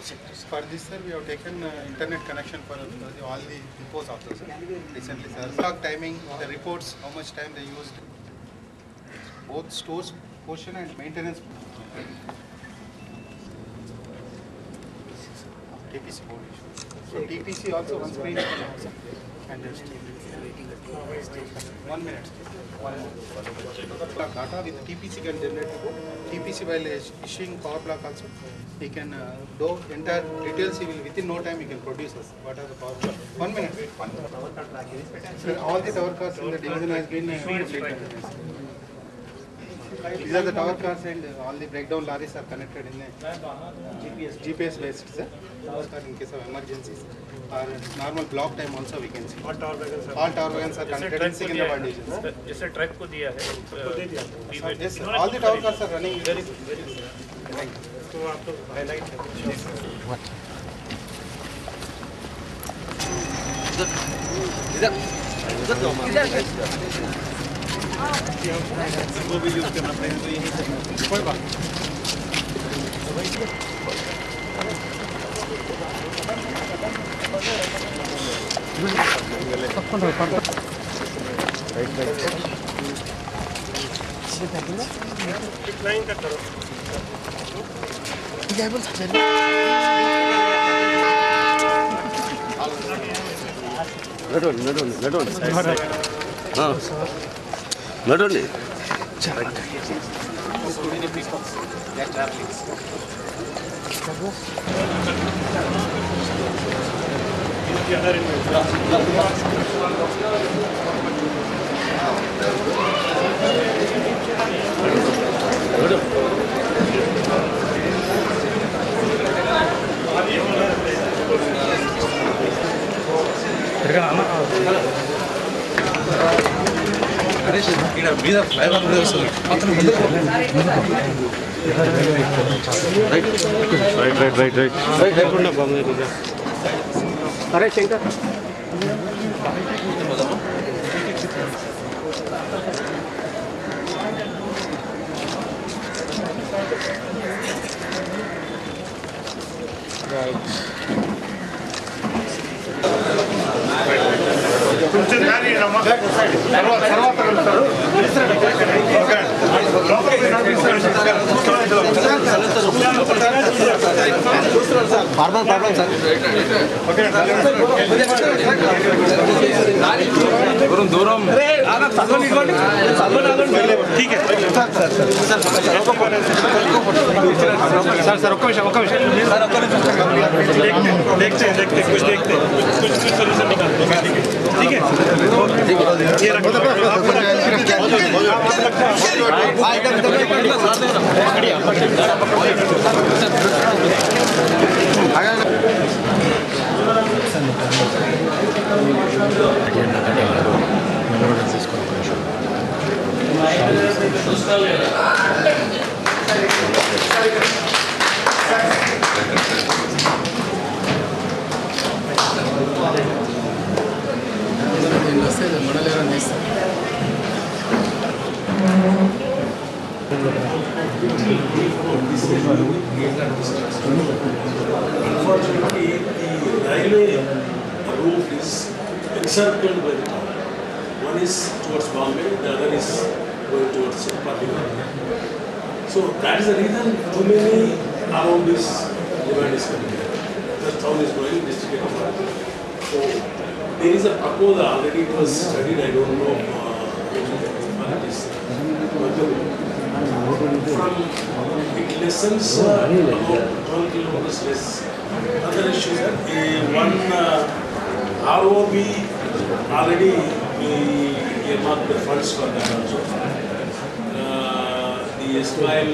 For this, sir, we have taken internet connection for all the depots also, sir. Recently, sir. Stock timing, the reports, how much time they used, both stores portion and maintenance. TPC board issue. So TPC also one screen and just 1 minute. Data with TPC can generate report. TPC while issuing power block also, he can do entire details. He will within no time he can produce us. What are the power block? 1 minute. Sir, all the tower cars in the division has been these are the tower cars and all the breakdown lorries are connected in the GPS based, sir. Tower car in case of emergencies or normal block time also we can see. All tower wagons are connected in Secunderabad division, sir. जैसे truck को दिया है Yes, sir. All the tower cars are running. very good. Thank you. तो आप तो highlight वो भी use करना पड़ेगा तो यही से कोई बात लाइन का करो Not only. Not only. Right, Shankar. Problem, sir. दूरम ठीक है सर देखते कुछ सोल्यूशन निकालते ठीक है ये Unfortunately, the railway route is encircled by the town. One is towards Bombay, the other is going towards Patna. So that is the reason too many around this demand is coming here. The town is growing, district of So there is a proposal already, it was studied, I don't know what it is. It lessens about 12 kilometers less. Other issue, one ROB already we earmarked the funds for that also. The Ismail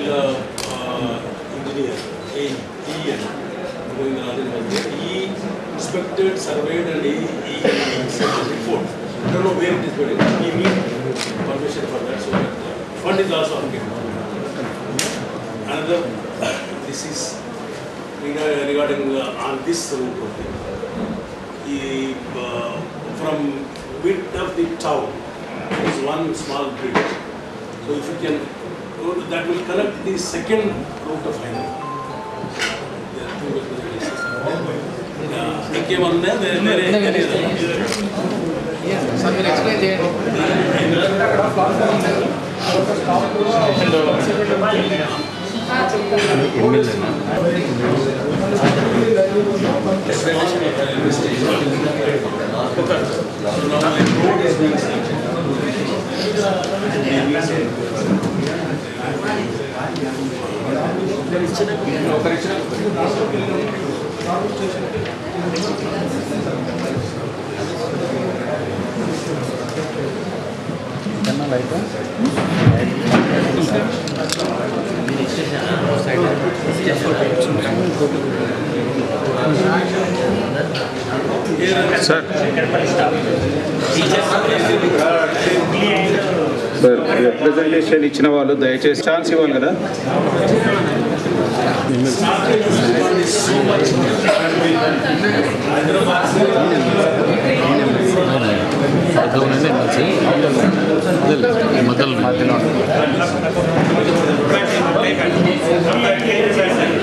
engineer, he inspected, surveyed and he sent a report. I don't know where it is going. He needs permission for that, so that fund is also available. Another, this is regarding on this route. From width of the town, there is one small bridge. So if you can, that will connect the second route of highway. ఇంకేమన్నా వేరే sir representation ఇచ్చిన వాళ్ళు దయచేసి chance ఇవ్వాలి కదా.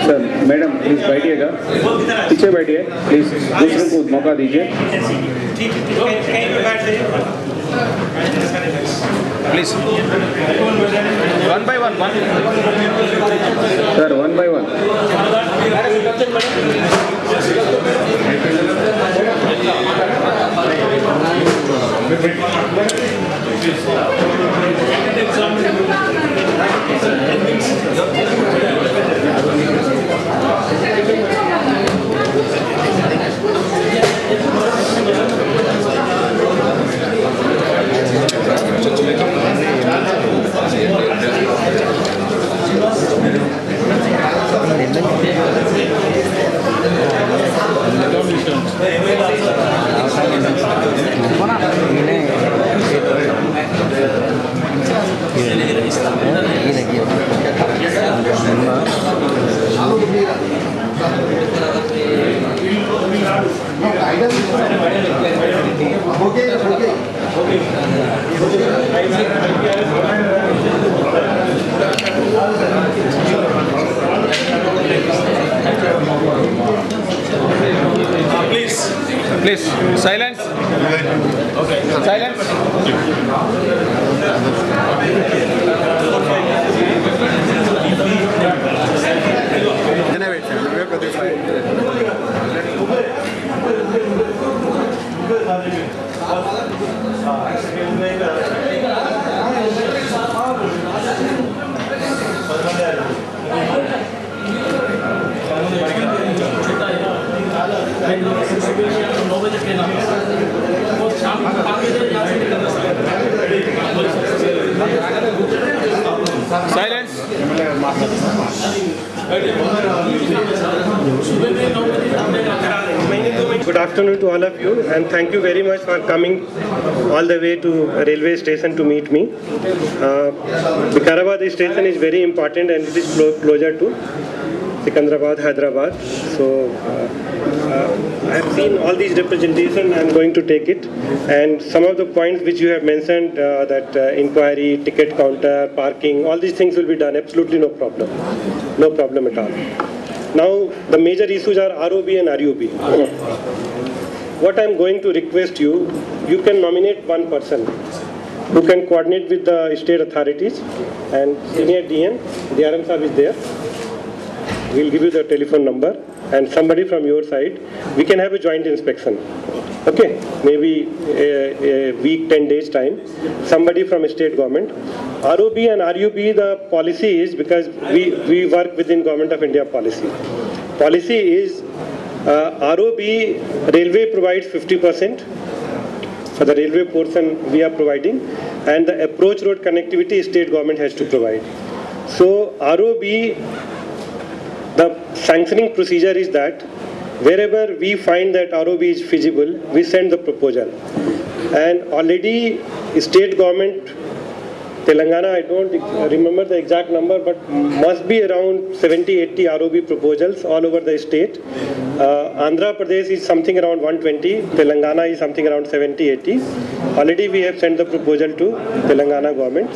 Sir madam please बैठिएगा, पीछे बैठिए please, दूसरों को मौका दीजिए please. One by one sir, one by one. Please, silence. Okay. Silence. Silence. Good afternoon to all of you, and thank you very much for coming all the way to railway station to meet me. Vikarabad station is very important and it is closer to Sikandrabad, Hyderabad. So I have seen all these representation. I am going to take it, and some of the points which you have mentioned, that inquiry, ticket counter, parking, all these things will be done. Absolutely no problem at all. Now the major issues are ROB and RUB. What I am going to request you, you can nominate one person who can coordinate with the state authorities, and senior DN, DRM sir is there. We'll give you the telephone number, and somebody from your side, we can have a joint inspection. Okay, maybe a week, 10 days time, somebody from state government. ROB and RUB, the policy is, because we work within Government of India policy. Policy is ROB, railway provides 50%. For the railway portion we are providing, and the approach road connectivity state government has to provide. So ROB, the sanctioning procedure is that wherever we find that ROB is feasible, we send the proposal. And already state government, Telangana, I don't remember the exact number, but must be around 70-80 ROB proposals all over the state. Andhra Pradesh is something around 120, Telangana is something around 70, 80. Already we have sent the proposal to Telangana government.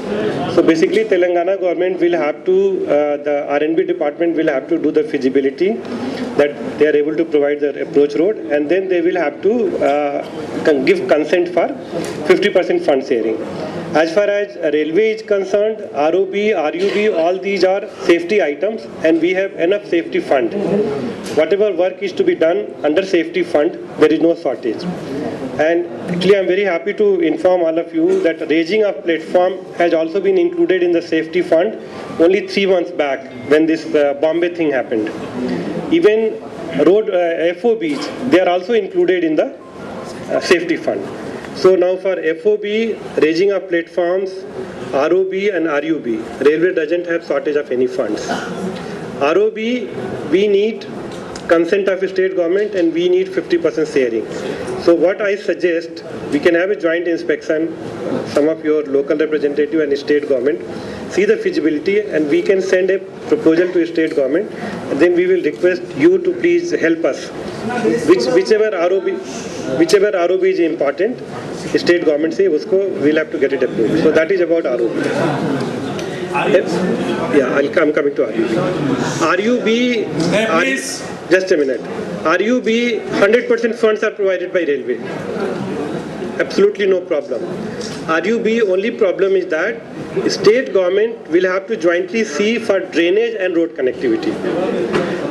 So basically Telangana government will have to, the R&B department will have to do the feasibility that they are able to provide the approach road, and then they will have to give consent for 50% fund sharing. As far as railway is concerned, ROB, RUB, all these are safety items, and we have enough safety fund. Whatever work is to be done under safety fund, there is no shortage. And actually I'm very happy to inform all of you that raising of platform has also been included in the safety fund only 3 months back when this Bombay thing happened. Even road FOBs, they are also included in the safety fund. So now for FOB, raising of platforms, ROB and RUB, railway doesn't have shortage of any funds. ROB, we need consent of state government and we need 50% sharing. So what I suggest, we can have a joint inspection, some of your local representative and state government, see the feasibility, and we can send a proposal to state government, and then we will request you to please help us. Whichever ROB is important, state government say usko we'll have to get it approved. So that is about ROB. Yeah, I'm coming to RUB. Please. Just a minute. RUB, 100% funds are provided by railway. Absolutely no problem. RUB, only problem is that state government will have to jointly see for drainage and road connectivity.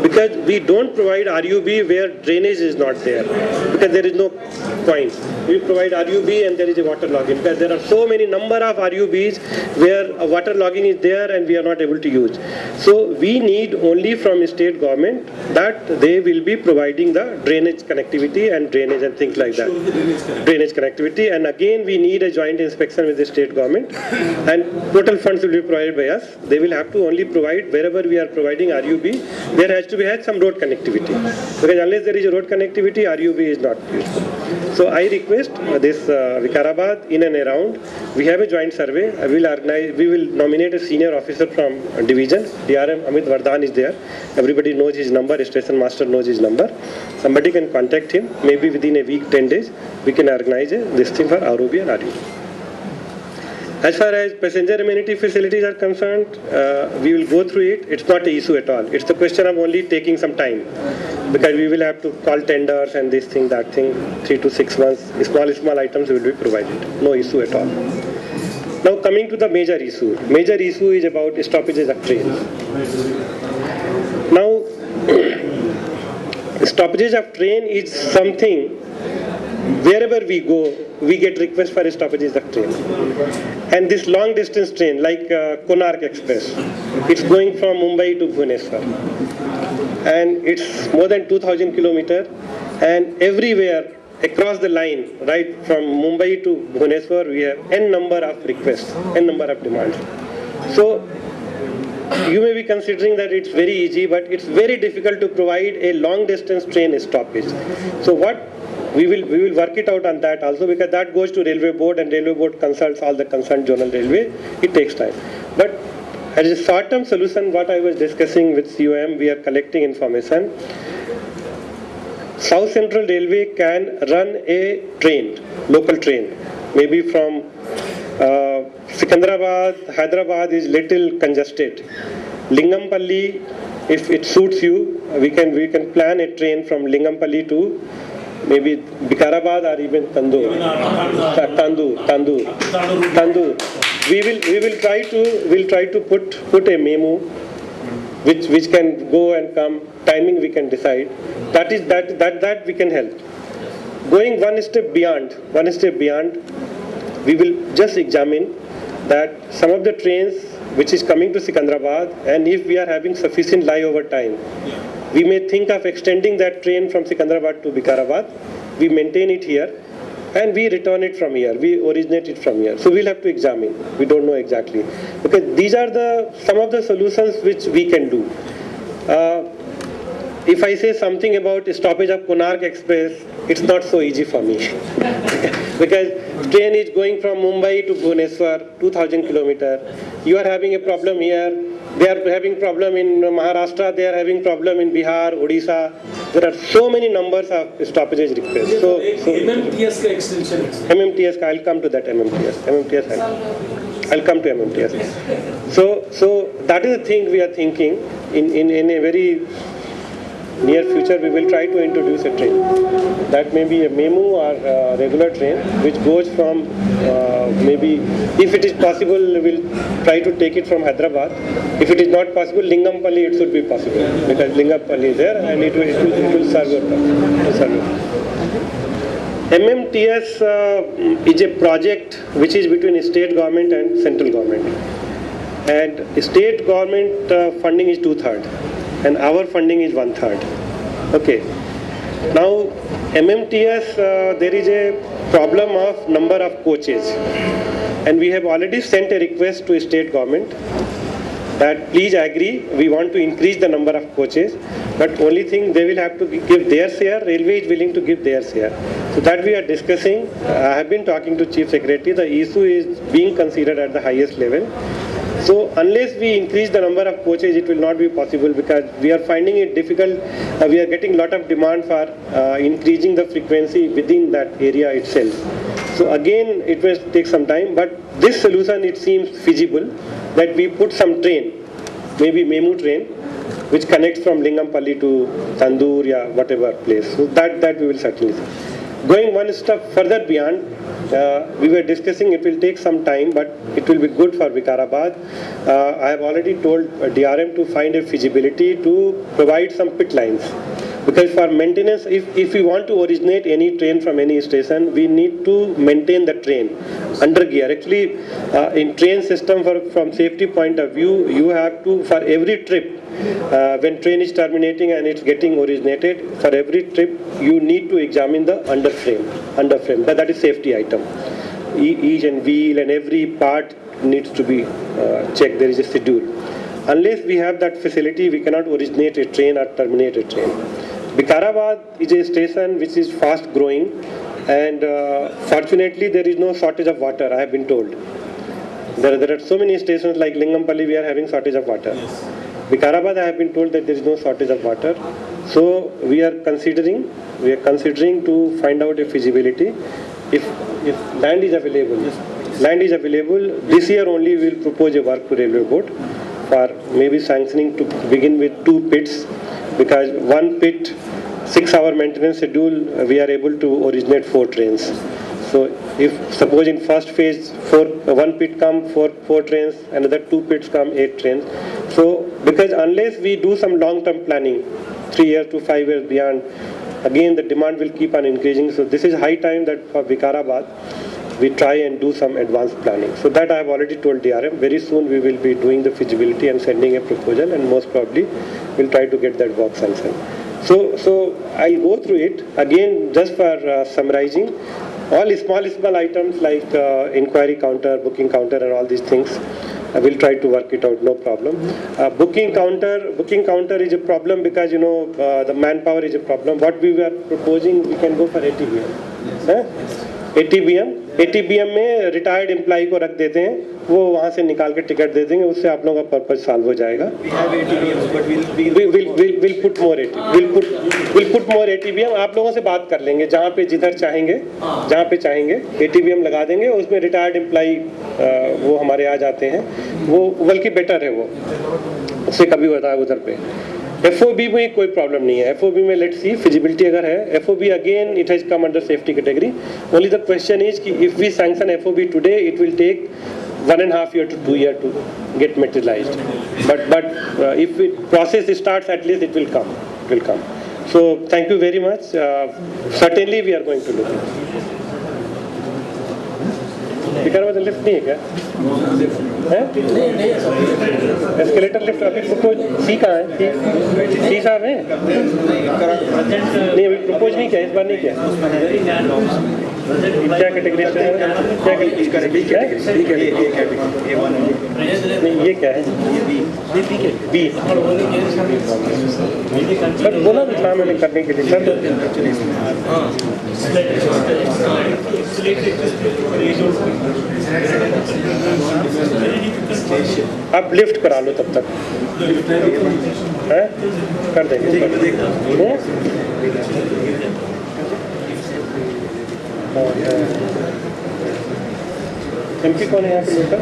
Because we don't provide RUB where drainage is not there. Because there is no point. We provide RUB and there is a water logging. Because there are so many number of RUBs where a water logging is there and we are not able to use. So we need only from state government that they will be providing the drainage connectivity and drainage and things like that. Drainage connectivity, and again we need a joint inspection with the state government, and total funds will be provided by us. They will have to only provide wherever we are providing RUB, there has to be some road connectivity, because unless there is a road connectivity, RUB is not useful. So I request this Vikarabad in and around, we have a joint survey. We will nominate a senior officer from division. DRM Amit Vardhan is there. Everybody knows his number, station master knows his number. Somebody can contact him. Maybe within a week, 10 days, we can organize this thing for ROB and RUB. As far as passenger amenity facilities are concerned, we will go through it. It's not an issue at all. It's the question of only taking some time, because we will have to call tenders and this thing, that thing, 3 to 6 months. Small items will be provided. No issue at all. Now coming to the major issue. Major issue is about stoppages of trains. Now, stoppages of train is something, wherever we go, we get requests for stoppages of train. And this long distance train, like Konark Express, it's going from Mumbai to Bhubaneswar. And it's more than 2,000 kilometers. And everywhere across the line, right from Mumbai to Bhubaneswar, we have n number of requests, n number of demands. So you may be considering that it's very easy, but it's very difficult to provide a long distance train stoppage. So what we will work it out on that also, because that goes to railway board, and railway board consults all the concerned zonal railway. It takes time. But as a short-term solution, what I was discussing with COM, we are collecting information. South Central Railway can run a train, local train, maybe from Sikandrabad. Hyderabad is little congested. Lingampalli, if it suits you, we can plan a train from Lingampalli to maybe Vikarabad or even Tandur. We'll try to put a memo which can go and come. Timing we can decide. That we can help. Going one step beyond, we will just examine that some of the trains which is coming to Sikandrabad, and if we are having sufficient layover time, we may think of extending that train from Sikandrabad to Vikarabad. We maintain it here and we return it from here. We originate it from here. So we'll have to examine. We don't know exactly. Because these are some of the solutions which we can do. If I say something about stoppage of Konark Express, it's not so easy for me. Because train is going from Mumbai to Bhubaneswar, 2,000 kilometers. You are having a problem here. They are having problem in Maharashtra. They are having problem in Bihar, Odisha. there are so many numbers of stoppages requests. So MMTS का extension है. MMTS, I'll come to that MMTS. I'll come to MMTS. So that is the thing we are thinking. In a very near future, we will try to introduce a train. That may be a memo or a regular train, which goes from maybe, if it is possible, we'll try to take it from Hyderabad. If it is not possible, Lingampalli it should be possible, because Lingampalli is there and it will serve your purpose. MMTS is a project which is between state government and central government. And state government funding is 2/3 and our funding is 1/3. Okay. Now MMTS, there is a problem of number of coaches, and we have already sent a request to state government that please agree, we want to increase the number of coaches, but only thing they will have to give their share, railway is willing to give their share. So that we are discussing. I have been talking to Chief Secretary, the issue is being considered at the highest level. So unless we increase the number of coaches, it will not be possible, because we are finding it difficult. We are getting a lot of demand for increasing the frequency within that area itself. So again, it will take some time, but this solution, it seems feasible, that we put some train, maybe memo train, which connects from Lingampalli to Tandur, or whatever place. So that we will certainly see. Going one step further beyond, we were discussing, it will take some time, but it will be good for Vikarabad. I have already told DRM to find a feasibility to provide some pit lines. Because for maintenance, if we want to originate any train from any station, we need to maintain the train under gear. Actually, in train system, from safety point of view, you have to, for every trip, when train is terminating and it's getting originated, for every trip, you need to examine the underframe. That is safety item. Each and wheel and every part needs to be checked. There is a schedule. Unless we have that facility, we cannot originate a train or terminate a train. Vikarabad is a station which is fast growing, and fortunately there is no shortage of water, I have been told. There are so many stations like Lingampalli, we are having shortage of water. Yes. Vikarabad, I have been told that there is no shortage of water. So we are considering to find out a feasibility. If land is available, this year only we will propose a work to Railway Board for maybe sanctioning to begin with 2 pits, because 1 pit, 6-hour maintenance schedule, we are able to originate 4 trains. So if suppose in first phase 1 pit come 4 trains, another 2 pits come 8 trains. So because unless we do some long-term planning, 3 years to 5 years beyond, again the demand will keep on increasing. So this is high time that for Vikarabad we try and do some advanced planning. So that I have already told DRM. Very soon we will be doing the feasibility and sending a proposal, and most probably we'll try to get that work sanctioned. So I'll go through it again just for summarizing. All small items like inquiry counter, booking counter, and all these things, I will try to work it out, no problem. Booking counter is a problem because the manpower is a problem. What we were proposing, we can go for ATBM. ATBM में retired employ को रख देते हैं, वो वहाँ से निकाल के टिकट दे देंगे, उससे आप लोगों का पर्पस सॉल्व हो जाएगा. We'll put more ATBM. आप लोगों से बात कर लेंगे, जहाँ पे जहाँ पे चाहेंगे ATBM लगा देंगे. उसमें रिटायर्ड एम्प्लॉय वो हमारे आ जाते हैं, वो बल्कि बेटर है, वो उससे कभी होता है उधर पे. FOB में कोई प्रॉब्लम नहीं है. FOB में लेट्स सी फिजिबिलिटी अगर है. FOB again it has come under safety category. Only the question is कि if we sanction FOB today, it will take 1.5 year to 2 year to get materialized. But if it process starts, at least it will come. So thank you very much. Certainly we are going to look at it. Vikarabad lift नहीं है क्या? Escalator lift अभी propose सी कहाँ है? सी साहब है? नहीं, अभी प्रपोज नहीं किया, इस बार नहीं किया. क्या कैटेगरी है? नहीं, ये क्या है? बी. सर बोला भी था मैंने करने के लिए सर. आप लिफ्ट करा लो तब तक, कर देंगे. MP कौन है यहाँ पे लोकल?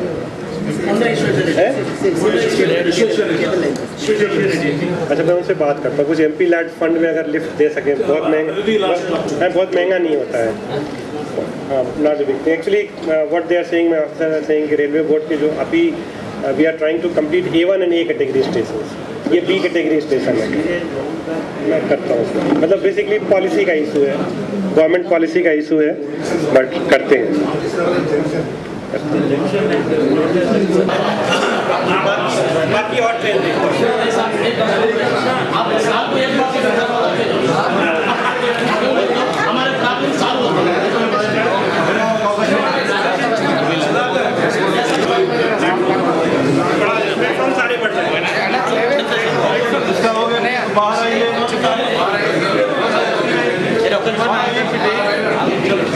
अच्छा, मैं उनसे बात करता हूँ, कुछ MP लैड फंड में अगर लिफ्ट दे सकें, बहुत महंगा नहीं होता है। हाँ, not big actually what they are saying, मैं ऑफिसर आर सेइंग कि रेलवे बोर्ड के जो अभी we are trying to complete A1 and A category station, ये B कैटेगरी स्टेशन है। मैं करता हूँ, मतलब बेसिकली पॉलिसी का इशू है, गवर्नमेंट पॉलिसी का इशू है, बट करते हैं। बाकी और ट्रेन प्लेटफॉर्म सारे बढ़ जाएंगे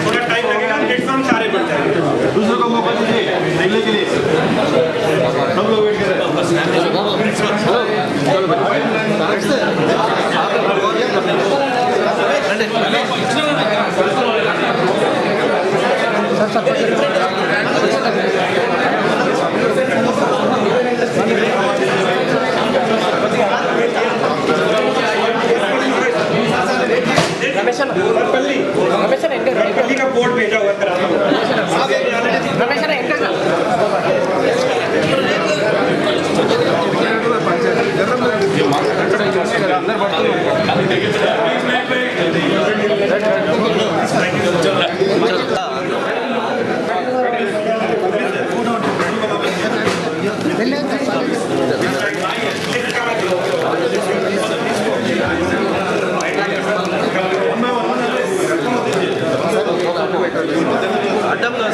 थोड़ा टाइम लगेगा, प्लेटफॉर्म सारे बढ़ जाएंगे। दूसरों को मौका दीजिए देखने के लिए, सब लोग वेट कर पल्ली का बोर्ड भेजा हुआ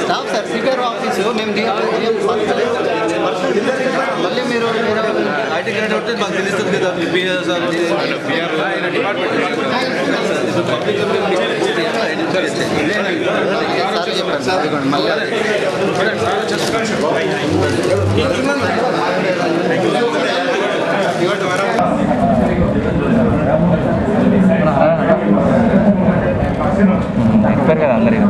స్టాఫ్ సార్ సిపిఆర్ ఆఫీసు మేము మళ్ళీ మీరు ఐటీ గ్రేడ్ ఉంటే మాకు తెలుస్తుంది కదా పిఆర్ సార్ చెప్పాను సార్ మళ్ళీ చెప్పారు కదా అందరికీ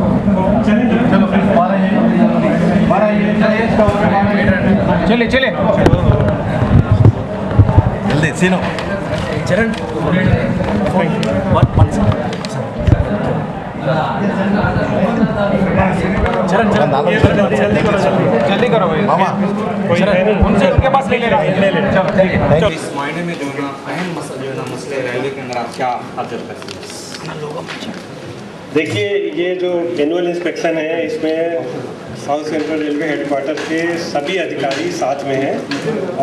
चलिए चलिए जल्दी सीनो चरण चरण जल्दी करो भाई मामा उनसे उनके पास ले लेगा चलो इस मायने में जो ना अहम मसले रेलवे के अंदर आप क्या हाजिर करते हैं? देखिए, ये जो एनुअल इंस्पेक्शन है, इसमें साउथ सेंट्रल रेलवे हेडक्वार्टर के सभी अधिकारी साथ में हैं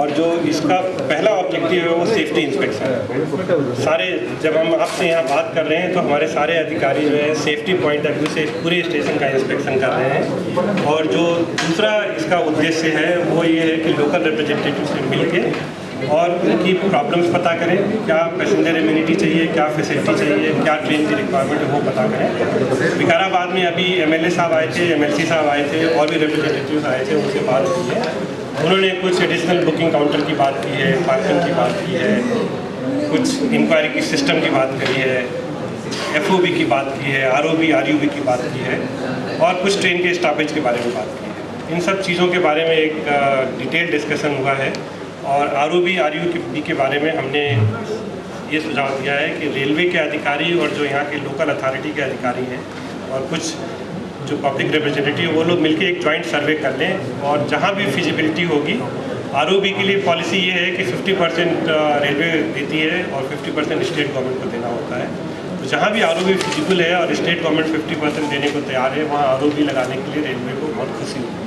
और जो इसका पहला ऑब्जेक्टिव है वो सेफ्टी इंस्पेक्शन है। सारे जब हम आपसे यहाँ बात कर रहे हैं तो हमारे सारे अधिकारी जो है सेफ्टी पॉइंट ऑफ व्यू से पूरे स्टेशन का इंस्पेक्शन कर रहे हैं। और जो दूसरा इसका उद्देश्य है वो ये है कि लोकल रिप्रेजेंटेटिव से मिल के और उनकी प्रॉब्लम्स पता करें, क्या पैसेंजर इम्यूनिटी चाहिए, क्या फैसिलिटी चाहिए, क्या ट्रेन की रिक्वायरमेंट है वो पता करें। विकाराबाद में अभी MLA साहब आए थे, MLC साहब आए थे और भी रिप्रेजेंटेटिव्स आए थे, उनसे बात की है। उन्होंने कुछ एडिशनल बुकिंग काउंटर की बात की है, पार्किंग की बात की है, कुछ इंक्वायरी की सिस्टम की बात करी है, FOB की बात की है, ROB RUB की बात की है और कुछ ट्रेन के स्टॉपेज के बारे में बात की है। इन सब चीज़ों के बारे में एक डिटेल डिस्कशन हुआ है और ROB RUB के बारे में हमने ये सुझाव दिया है कि रेलवे के अधिकारी और जो यहाँ के लोकल अथॉरिटी के अधिकारी हैं और कुछ जो पब्लिक रिप्रेजेंटेटिव वो लोग मिलकर एक जॉइंट सर्वे कर लें और जहाँ भी फिजिबिलिटी होगी, ROB के लिए पॉलिसी ये है कि 50% रेलवे देती है और 50% स्टेट गवर्नमेंट को देना होता है। तो जहाँ भी ROB फिजिबल है और स्टेट गवर्नमेंट 50% देने को तैयार है, वहाँ ROB लगाने के लिए रेलवे को बहुत खुशी होगी।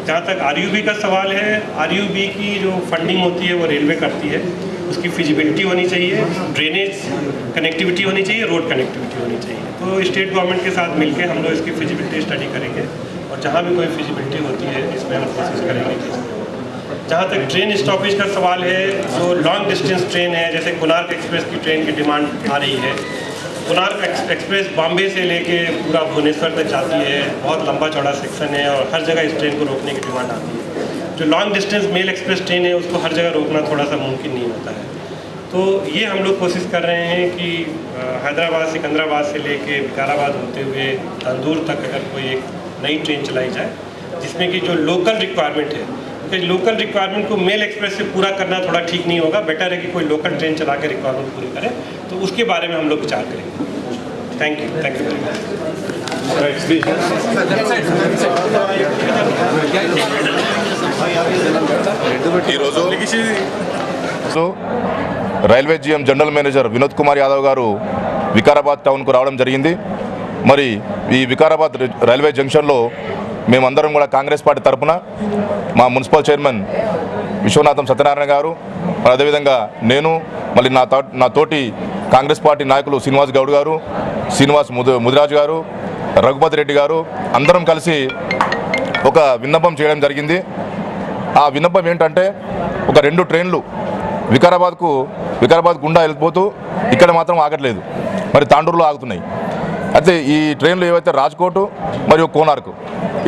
जहाँ तक RUB का सवाल है, RUB की जो फंडिंग होती है वो रेलवे करती है, उसकी फिजिबिलिटी होनी चाहिए, ड्रेनेज कनेक्टिविटी होनी चाहिए, रोड कनेक्टिविटी होनी चाहिए। तो स्टेट गवर्नमेंट के साथ मिलकर हम लोग इसकी फिजिबिलिटी स्टडी करेंगे और जहाँ भी कोई फिजिबिलिटी होती है इसमें हम कोशिश करेंगे कि जहाँ तक ट्रेन स्टॉपेज का सवाल है, जो लॉन्ग डिस्टेंस ट्रेन है, जैसे कोणार्क एक्सप्रेस की ट्रेन की डिमांड आ रही है। कोणार्क एक्सप्रेस बॉम्बे से लेके पूरा भुवनेश्वर तक जाती है, बहुत लंबा चौड़ा सेक्शन है और हर जगह इस ट्रेन को रोकने की डिमांड आती है। जो long distance mail express train है उसको हर जगह रोकना थोड़ा सा मुमकिन नहीं होता है। तो ये हम लोग कोशिश कर रहे हैं कि हैदराबाद सिकंदराबाद से लेके विकाराबाद होते हुए तंदूर तक अगर कोई एक नई ट्रेन चलाई जाए जिसमें कि जो लोकल रिक्वायरमेंट है, क्योंकि लोकल रिक्वायरमेंट को मेल एक्सप्रेस से पूरा करना थोड़ा ठीक नहीं होगा, बेटर है कि कोई लोकल ट्रेन चला के रिक्वायरमेंट पूरी करे, तो उसके बारे में हम लोग विचार करेंगे। Thank you very much. Railway GM general manager Vinod Kumar Yadav గారు వికారాబాద్ టౌన్కు రావడం జరిగింది. మరి ఈ వికారాబాద్ రైల్వే జంక్షన్లో మేమందరం కూడా కాంగ్రెస్ పార్టీ తరఫున మా మున్సిపల్ చైర్మన్ విశ్వనాథం సత్యనారాయణ గారు, అదేవిధంగా నేను, మళ్ళీ నా తోటి కాంగ్రెస్ పార్టీ నాయకులు శ్రీనివాస్ గౌడ్ గారు, శ్రీనివాస్ ముదిరాజు గారు, రఘుపతి రెడ్డి గారు అందరం కలిసి ఒక విన్నపం చేయడం జరిగింది. ఆ విన్నపం ఏంటంటే ఒక 2 ట్రైన్లు వికారాబాద్ గుండా వెళ్ళిపోతూ ఇక్కడ మాత్రం ఆగట్లేదు, మరి తాండూరులో ఆగుతున్నాయి. అయితే ఈ ట్రైన్లు ఏవైతే రాజ్కోట్ మరియు కోనార్క్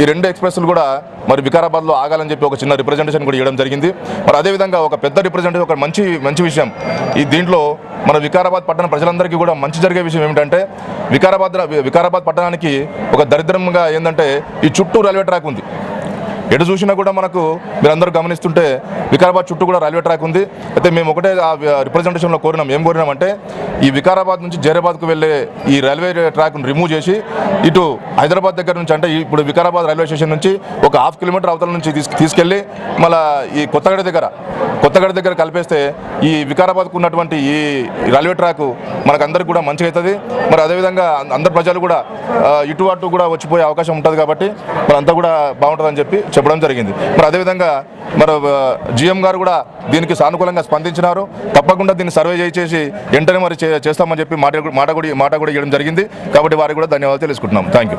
ఈ 2 ఎక్స్ప్రెస్లు కూడా మరి వికారాబాద్లో ఆగాలని చెప్పి ఒక చిన్న రిప్రజెంటేషన్ కూడా ఇవ్వడం జరిగింది. మరి అదేవిధంగా ఒక పెద్ద రిప్రజెంటేషన్, ఒక మంచి విషయం ఈ దీంట్లో మన వికారాబాద్ పట్టణ ప్రజలందరికీ కూడా మంచి జరిగే విషయం ఏమిటంటే వికారాబాద్ పట్టణానికి ఒక దరిద్రంగా ఏంటంటే ఈ చుట్టూ రైల్వే ట్రాక్ ఉంది. ఎటు చూసినా కూడా మనకు మీరందరూ గమనిస్తుంటే వికారాబాద్ చుట్టూ కూడా రైల్వే ట్రాక్ ఉంది. అయితే మేము ఒకటే ఆ రిప్రజెంటేషన్లో ఏం కోరినామంటే ఈ వికారాబాద్ నుంచి జైరాబాద్కు వెళ్ళే ఈ రైల్వే ట్రాక్ను రిమూవ్ చేసి ఇటు హైదరాబాద్ దగ్గర నుంచి, అంటే ఇప్పుడు వికారాబాద్ రైల్వే స్టేషన్ నుంచి ఒక 1/2 కిలోమీటర్ అవతల నుంచి తీసుకెళ్ళి మళ్ళీ ఈ కొత్తగడ దగ్గర కలిపేస్తే ఈ వికారాబాద్కు ఉన్నటువంటి ఈ రైల్వే ట్రాక్ మనకందరికి కూడా మంచిగా అవుతుంది. మరి అదేవిధంగా అందరు ప్రజలు కూడా ఇటు అటు కూడా వచ్చిపోయే అవకాశం ఉంటుంది కాబట్టి మరి అంతా కూడా బాగుంటుందని చెప్పడం జరిగింది. మరి అదేవిధంగా మరి జిఎం గారు కూడా దీనికి సానుకూలంగా స్పందించినారు. తప్పకుండా దీన్ని సర్వే చేసి వెంటనే మరి చేస్తామని చెప్పి మాట కూడా ఇవ్వడం జరిగింది. కాబట్టి వారికి కూడా ధన్యవాదాలు తెలుసుకుంటున్నాం. Thank you.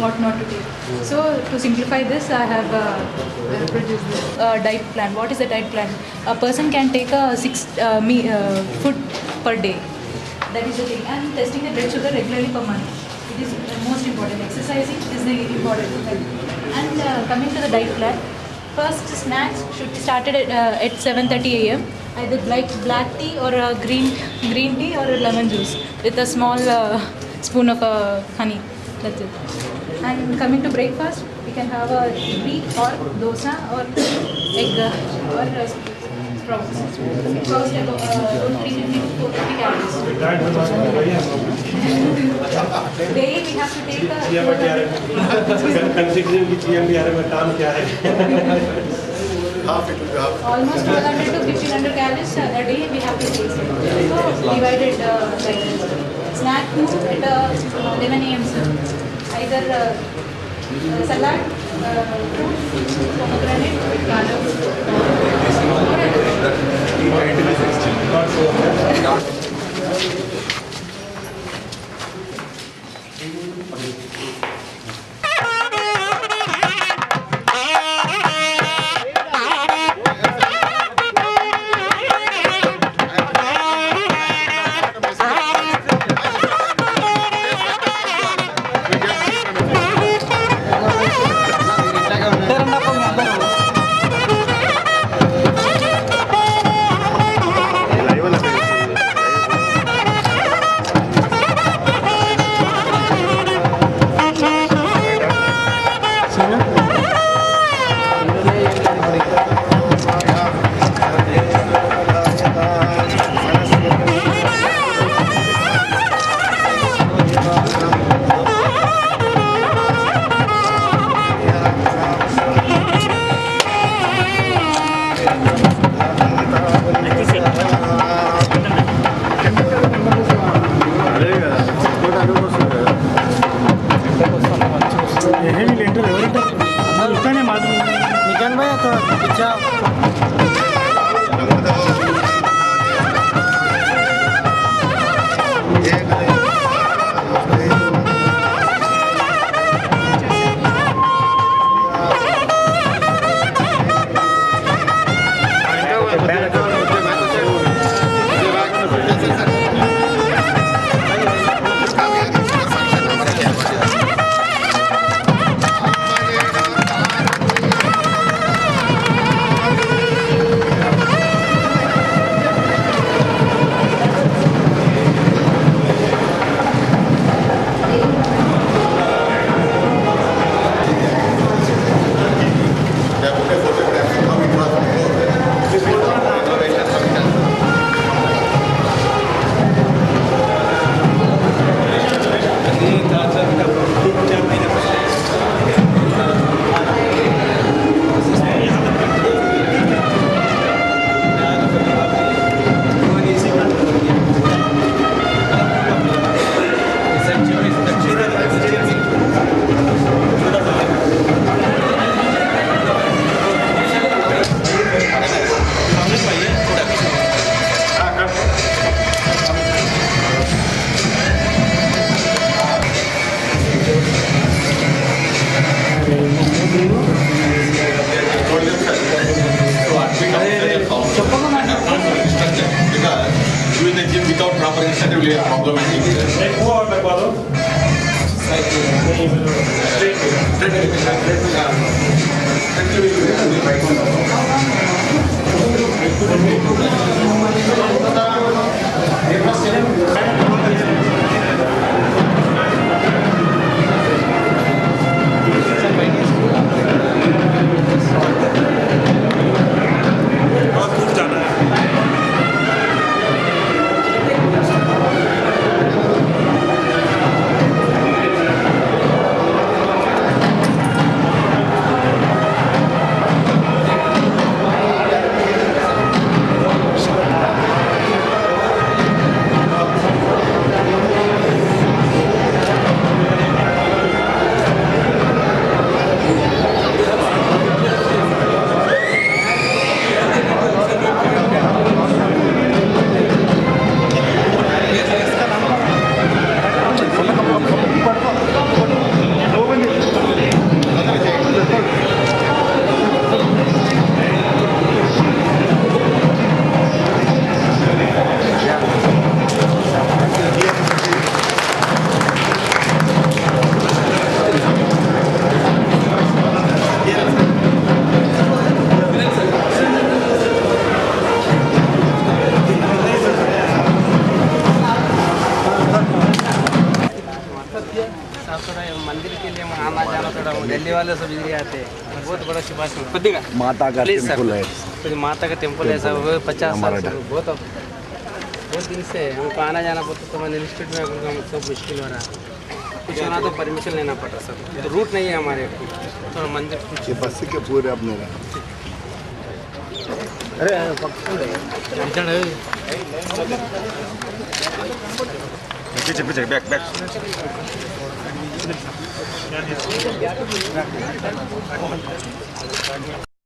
What not to take. So to simplify this, I have produced this diet plan. What is a diet plan? A person can take a 6 food per day. That is the thing. And testing the blood sugar regularly per month. It is most important. Exercising is the important thing. And coming to the diet plan, first snacks should be started at 7:30 a.m. Either like black tea or green tea or lemon juice with a small spoon of honey. That's it. And coming to breakfast, we can have a idli or dosa or egg or sprouts. Sprouts have 350 to 450 calories. Daily we have to take a considering कि GMDRM में काम क्या है almost 1200 to 1500 calories a day we have to take. So divided like this. Snack food at 11 a.m. Either salad, fruit, pomegranate, garam. बहुत दूर जाना है। मंदिर के लिए आना जाना थोड़ा दिल्ली वाले सब इधर आते हैं बहुत बड़ा सुभाष माता का टेम्पल है। तो माता का टेम्पल है सब 50 साल से बहुत दिन से हमको आना जाना पड़ता तो मैंने इंस्टीट्यूट में हमको सब मुश्किल हो रहा है कुछ होना तो परमिशन लेना पड़ता सब तो रूट नहीं है हमारे थोड़ा मंदिर कुछ बस के पूरे अपने बैक